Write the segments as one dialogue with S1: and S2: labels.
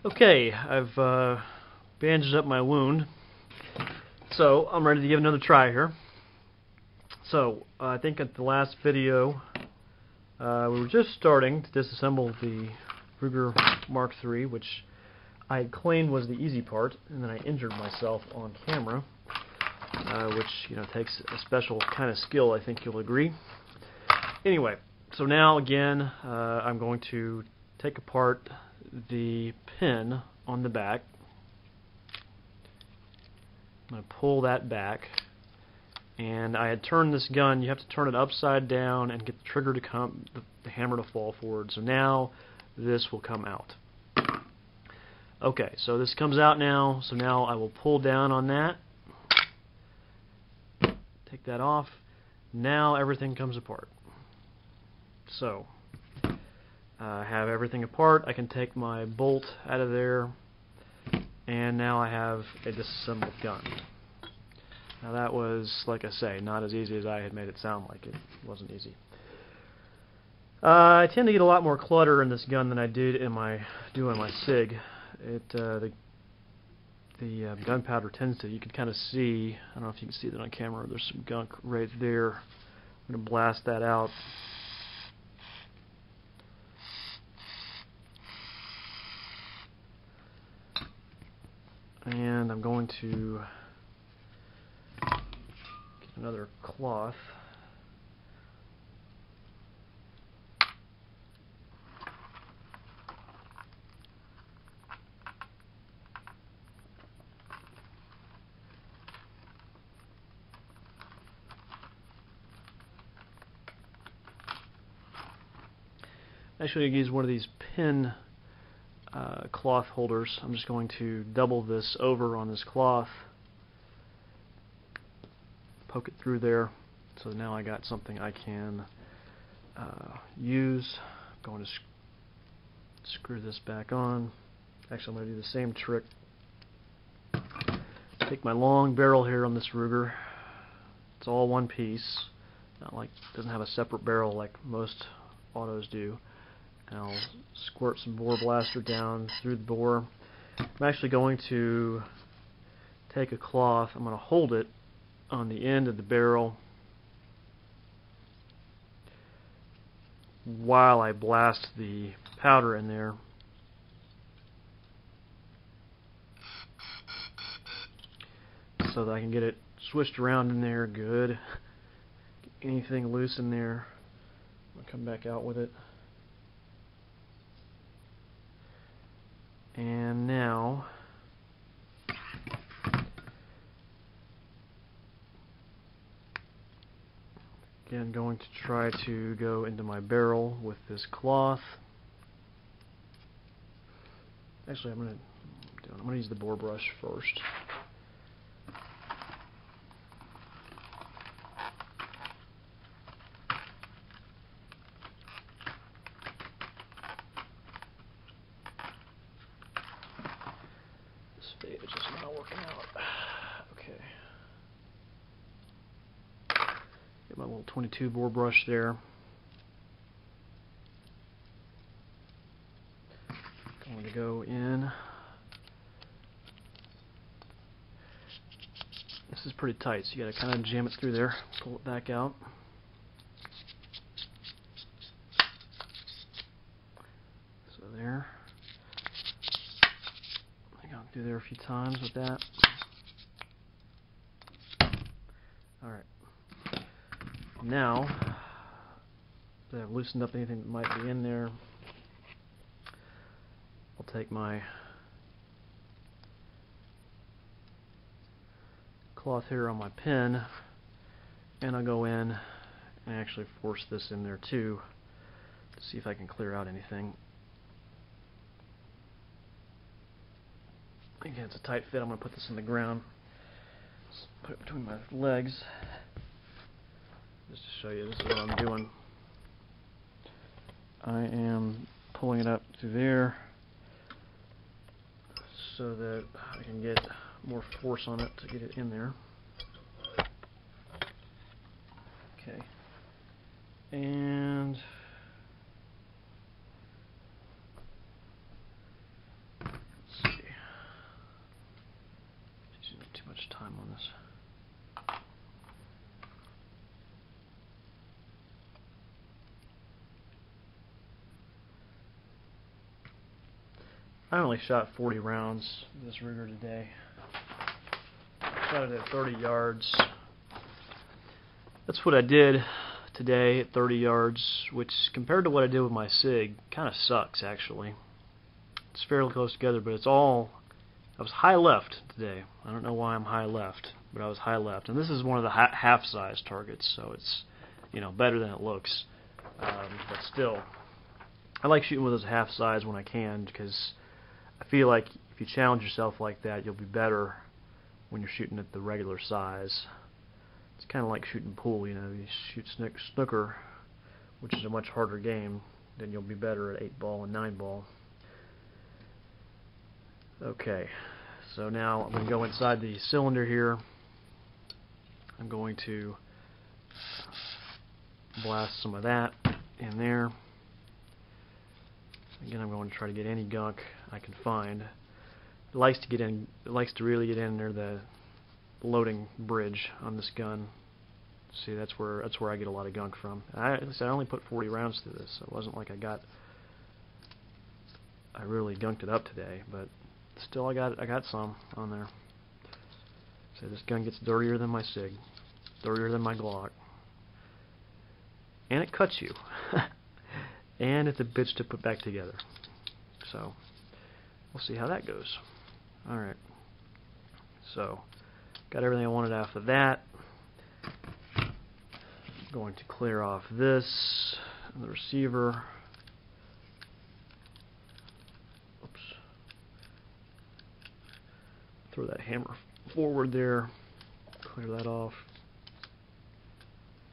S1: Okay, I've bandaged up my wound, so I'm ready to give another try here. So, I think at the last video, we were just starting to disassemble the Ruger Mark III, which I had claimed was the easy part, and then I injured myself on camera, which, takes a special kind of skill, I think you'll agree. Anyway, so now again, I'm going to take apart the pin on the back. I'm going to pull that back, and I had turned this gun. You have to turn it upside down and get the trigger to come, the hammer to fall forward. So now this will come out. Okay, so this comes out now. So now I will pull down on that, take that off. Now everything comes apart. So I have everything apart. I can take my bolt out of there, and now I have a disassembled gun. Now that was, like I say, not as easy as I had made it sound like. It wasn't easy. I tend to get a lot more clutter in this gun than I did in my SIG. The gunpowder tends to, you can kind of see, I don't know if you can see that on camera, there's some gunk right there. I'm going to blast that out. And I'm going to get another cloth. Actually, I use one of these pin cloth holders. I'm just going to double this over on this cloth, poke it through there, so now I got something I can use. I'm going to screw this back on. Actually, I'm going to do the same trick. Take my long barrel here on this Ruger. It's all one piece. Not like, it doesn't have a separate barrel like most autos do. And I'll squirt some bore blaster down through the bore. I'm actually going to take a cloth, I'm going to hold it on the end of the barrel while I blast the powder in there. So that I can get it swished around in there good. Get anything loose in there. I'm going to come back out with it. And now again, going to try to go into my barrel with this cloth. Actually, I'm going to use the bore brush first. It's just not working out. Okay. Get my little 22 bore brush there. Going to go in. This is pretty tight, so you got to kind of jam it through there. Pull it back out. So there. Through there a few times with that. Alright. Now that I've loosened up anything that might be in there, I'll take my cloth here on my pin, and I'll go in and actually force this in there too to see if I can clear out anything. Again, it's a tight fit. I'm going to put this in the ground. Just put it between my legs. Just to show you, this is what I'm doing. I am pulling it up through there so that I can get more force on it to get it in there. Okay. And goodness. I only shot 40 rounds this rigger today. Shot it at 30 yards. That's what I did today at 30 yards, which compared to what I did with my SIG, kind of sucks actually. It's fairly close together, but it's all... I was high left today. I don't know why I'm high left, but I was high left. And this is one of the half-size targets, so it's, you know, better than it looks. But still, I like shooting with those half-size when I can, because I feel like if you challenge yourself like that, you'll be better when you're shooting at the regular size. It's kind of like shooting pool, you know. You shoot snooker, which is a much harder game, then you'll be better at 8-ball and 9-ball. Okay, so now I'm going to go inside the cylinder here. I'm going to blast some of that in there. Again, I'm going to try to get any gunk I can find. It likes to get in. It likes to really get in near the loading bridge on this gun. See, that's where I get a lot of gunk from. I only put 40 rounds through this, so it wasn't like I really gunked it up today, but still I got some on there. So this gun gets dirtier than my SIG, dirtier than my Glock, and it cuts you. And it's a bitch to put back together. So we'll see how that goes. Alright. So got everything I wanted after that. I'm going to clear off this and the receiver. Oops. Throw that hammer forward there. Clear that off.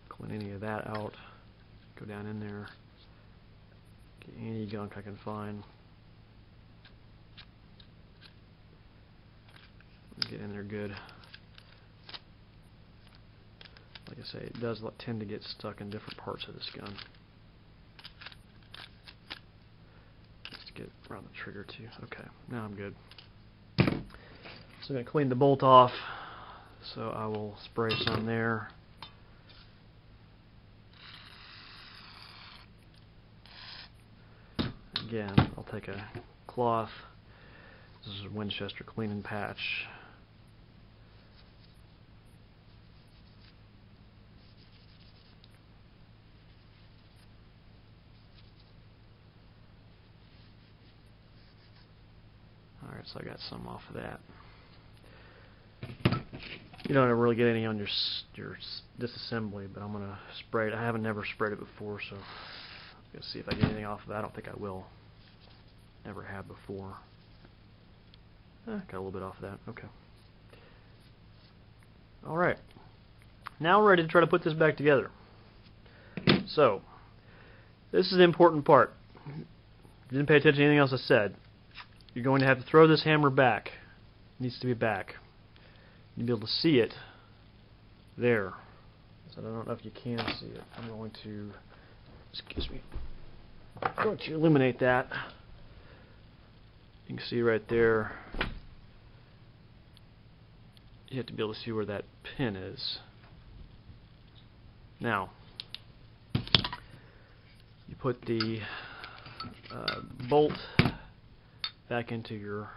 S1: Clean any of that out. Go down in there. Get any gunk I can find. Get in there good. Like I say, it does tend to get stuck in different parts of this gun. Just to get around the trigger too. Okay, now I'm good. So I'm going to clean the bolt off. So I will spray some there. Again, I'll take a cloth. This is a Winchester clean and patch. Alright, so I got some off of that. You don't ever really get any on your disassembly, but I'm going to spray it. I haven't never sprayed it before, so I'm going to see if I get anything off of that. I don't think I will. Never have before. Got a little bit off of that. Okay. Alright. Now we're ready to try to put this back together. So, this is the important part. If you didn't pay attention to anything else I said, you're going to have to throw this hammer back. It needs to be back. You'll be able to see it there. So I don't know if you can see it. I'm going to, excuse me, I'm going to illuminate that. You can see right there. You have to be able to see where that pin is. Now, you put the bolt back into your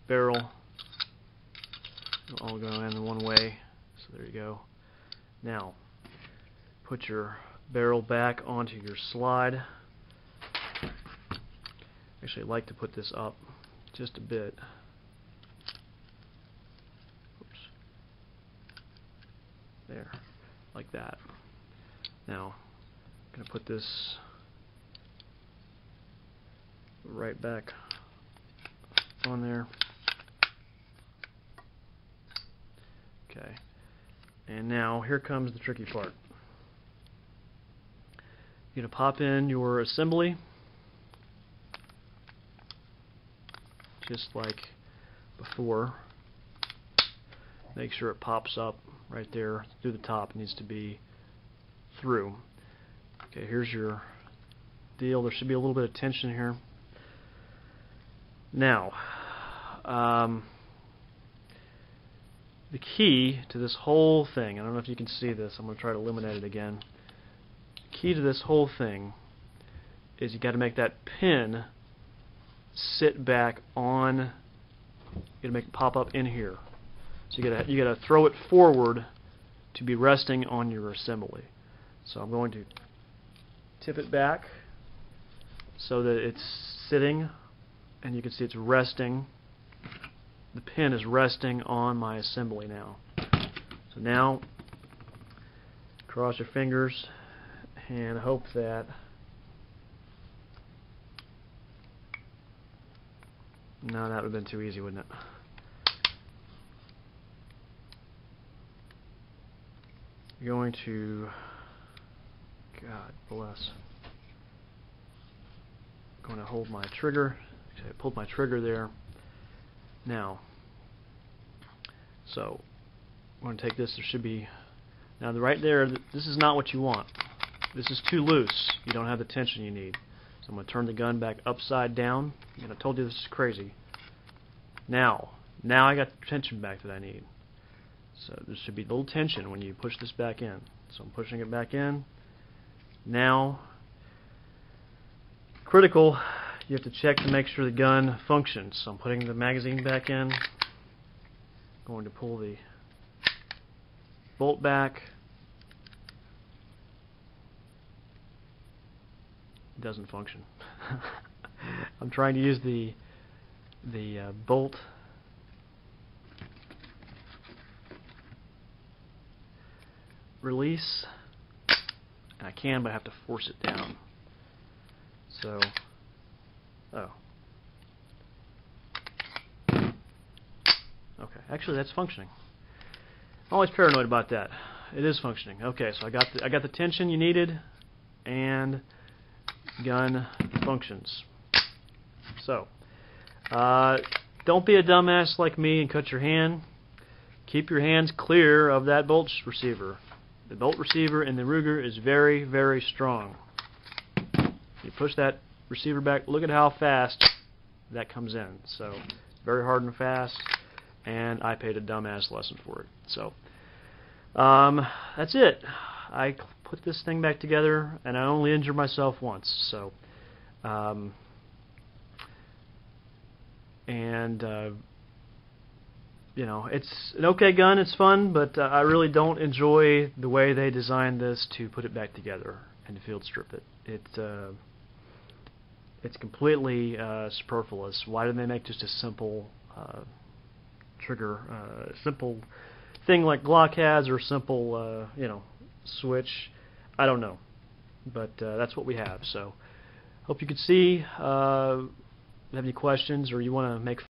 S1: barrel. It'll all go in one way. So there you go. Now, put your barrel back onto your slide. Actually, I like to put this up just a bit. Oops. There, like that. Now, I'm going to put this right back on there. Okay. And now, here comes the tricky part. You're going to pop in your assembly, just like before. Make sure it pops up right there through the top. It needs to be through. Okay, here's your deal. There should be a little bit of tension here. Now, the key to this whole thing, I don't know if you can see this, I'm going to try to illuminate it again. The key to this whole thing is you got to make that pin sit back on, you got to make it pop up in here. So you got to throw it forward to be resting on your assembly. So I'm going to tip it back so that it's sitting, and you can see it's resting. The pin is resting on my assembly now. So now, cross your fingers and hope that no, that would have been too easy, wouldn't it? You're going to, God bless, I'm going to hold my trigger. Okay, I pulled my trigger there. Now, so I'm going to take this. There should be, now right there, this is not what you want. This is too loose. You don't have the tension you need. So I'm going to turn the gun back upside down. And I told you this is crazy. Now I got the tension back that I need. So there should be a little tension when you push this back in. So I'm pushing it back in. Now, critical, you have to check to make sure the gun functions. So I'm putting the magazine back in. Going to pull the bolt back. It doesn't function. I'm trying to use the bolt release, and I can, but I have to force it down. So, oh. Okay, actually that's functioning. I'm always paranoid about that. It is functioning. Okay, so I got the tension you needed, and gun functions. So, don't be a dumbass like me and cut your hand. Keep your hands clear of that bolt receiver. The bolt receiver in the Ruger is very, very strong. You push that receiver back, look at how fast that comes in. So, very hard and fast, and I paid a dumbass lesson for it. So, that's it. I put this thing back together, and I only injured myself once. So, you know, it's an okay gun, it's fun, but I really don't enjoy the way they designed this to put it back together and to field strip it. It's completely superfluous. Why didn't they make just a simple trigger, simple thing like Glock has, or simple, you know, switch? I don't know, but that's what we have. So, hope you could see. If you have any questions or you want to make